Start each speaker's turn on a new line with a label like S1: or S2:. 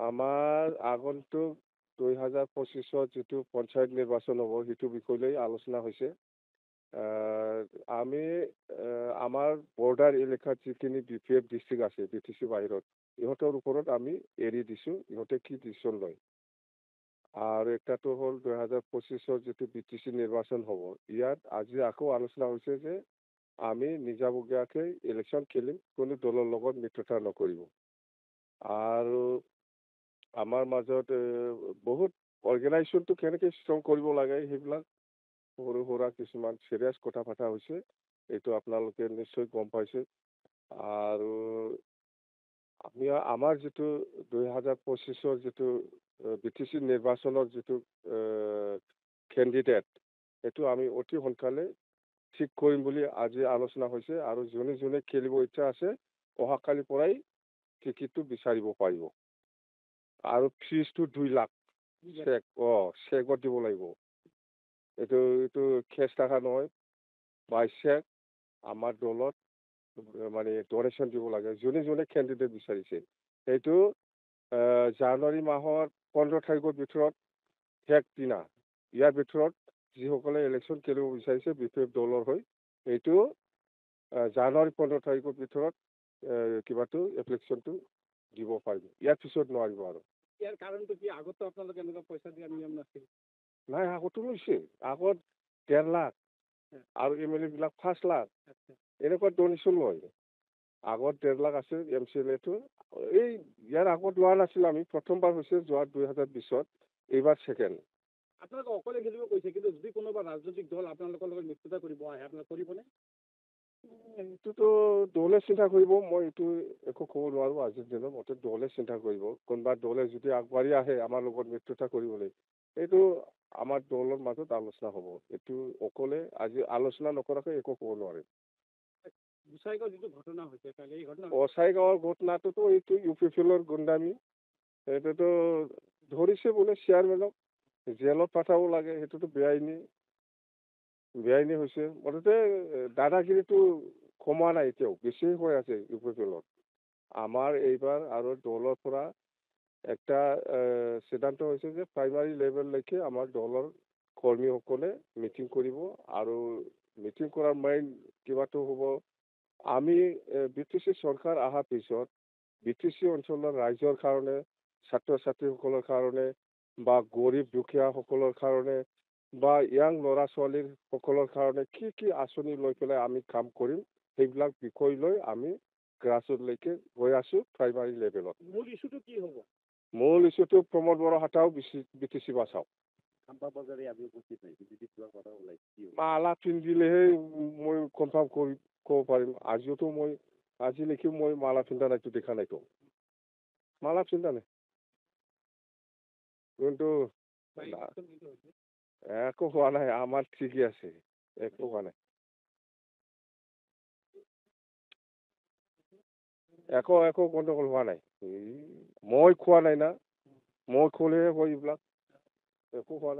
S1: আমাৰ আগন্তুক 2025 যিটো পঞ্চায়ত নিৰ্বাচন হ'ব সেইটো বিষয় লৈ আলোচনা হৈছে। আমি আমাৰ বৰ্ডাৰ এলেকাত যিখিনি BPF ডিষ্ট্ৰিক্ট আছে BTC বাহিৰত ইহঁতৰ ওপৰত আমি এৰি দিছোঁ ইহঁতে কি ডিচিশ্যন লয়। আৰু একটাটো হ'ল 2025 যিটো BTC নিৰ্বাচন হ'ব ইয়াত আজি আকৌ আলোচনা হৈছে যে আমি নিজাববীয়াকৈ ইলেকশ্যন খেলিম, কোনো দলৰ লগত মিত্ৰতা নকৰিব। আৰু আমাৰ মাজত বহুত অৰ্গেনাইজেশ্যনটো কেনেকৈ ষ্ট্ৰং কৰিব লাগে সেইবিলাক সৰু সুৰা কিছুমান চিৰিয়াছ কথা পতা হৈছে। এইটো আপোনালোকে নিশ্চয় গম পাইছে। আৰু আমাৰ যিটো 2025 যিটো BTC নিৰ্বাচনৰ যিটো কেণ্ডিডেট সেইটো আমি অতি সোনকালে ঠিক কৰিম বুলি আজি আলোচনা হৈছে। আৰু যোনে যোনে খেলিব ইচ্ছা আছে অহাকালিৰ পৰাই টিকেটটো বিচাৰিব পাৰিব। আৰু ফিজটো 2 লাখ চেকত দিব লাগিব। এইটো কেছ থকা নহয়, বাই চেক আমাৰ দলত মানে ডনেশ্যন দিব লাগে যোনে যোনে কেণ্ডিডেট বিচাৰিছে। সেইটো জানুৱাৰী মাহৰ 15 তাৰিখৰ ভিতৰত শেষ দিনা ইয়াৰ ভিতৰত যিসকলে ইলেকশ্যন খেলিব বিচাৰিছে BPF দলৰ হৈ এইটো জানুৱাৰী 15 তাৰিখৰ ভিতৰত কিবাটো এপ্লিকেশ্যনটো দিব পাৰিব। ইয়াৰ পিছত নোৱাৰিব। আৰু
S2: ইয়াৰ কাৰণটো কি? আগতো আপোনালোকে এনেকুৱা পইচা দিয়া নিয়ম নাছিল?
S1: নাই, আগতো লৈছে। আগত 1.5 লাখ আৰু MLA বিলাক 5 লাখ এনেকুৱা ডনেশ্যন লয়। আগত 1.5 লাখ আছিল MCLA-টো। এই ইয়াৰ আগত লোৱা নাছিল আমি, প্ৰথমবাৰ হৈছে যোৱা 2020-ত, এইবাৰ ছেকেণ্ড।
S2: আপোনালোকে অকলে খেলিব কৈছে, কিন্তু যদি কোনোবা ৰাজনৈতিক দল আপোনালোকৰ লগত মিত্ৰতা কৰিব আহে আপোনালোকে কৰিবনে?
S1: এইটোতো দলে চিন্তা কৰিব, মই এইটো একো ক'ব নোৱাৰোঁ আজিৰ দিনত। মতে দলে চিন্তা কৰিব। কোনোবা দলে যদি আগবাঢ়ি আহে আমাৰ লগত মিত্ৰতা কৰিবলৈ, এইটো আমাৰ দলৰ মাজত আলোচনা হ'ব। এইটো অকলে আজি আলোচনা নকৰাকৈ একো ক'ব নোৱাৰে।
S2: গোসাইগাঁও যিটো ঘটনা হৈছে কালি, এই ঘটনা
S1: গোসাইগাঁৱৰ ঘটনাটোতো এইটো UPPL-ৰ গুণ্ডামি। এইটোতো ধৰিছে বোলে চেয়াৰমেনক জেলত পঠাব লাগে, সেইটোতো বেআইনী হৈছে। মুঠতে দাদাগিৰিটো কমোৱা নাই, এতিয়াও বেছি হৈ আছে UPPL-ত। আমাৰ এইবাৰ আৰু দলৰ পৰা একটা সিদ্ধান্ত হৈছে যে প্ৰাইমাৰী লেভেললৈকে আমাৰ দলৰ কৰ্মীসকলে মিটিং কৰিব। আৰু মিটিং কৰাৰ মেইন কিবাটো হ'ব, আমি BTC চৰকাৰ অহাৰ পিছত BTC অঞ্চলৰ ৰাইজৰ কাৰণে, ছাত্ৰ ছাত্ৰীসকলৰ কাৰণে বা গৰীব দুখীয়াসকলৰ কাৰণে বা ইয়াং ল'ৰা ছোৱালীৰ সকলৰ কাৰণে কি আঁচনি লৈ পেলাই আমি কাম কৰিম সেইবিলাক বিষয় লৈ আমি গ্ৰাছৰুটলৈকে গৈ আছোঁ। প্ৰাইমাৰী লেভেলত
S2: মূল ইছ্যুটো কি হ'ব?
S1: মূল ইছ্যুটো প্ৰমোদ বড়ো হাটাও BTC বাচাও। মালা পিন্ধিলেহে মই কনফাৰ্ম ক'ব পাৰিম। আজিলৈকে মই মালা পিন্ধা নাইতো, দেখা নাইতো। মালা পিন্ধা নাই, কিন্তু একো হোৱা নাই, আমাৰ ঠিকেই আছে, একো হোৱা নাই। একো গণ্ডগোল হোৱা নাই। মই খোৱা নাই না, মই খোলেহে হয় এইবিলাক, একো হোৱা নাই।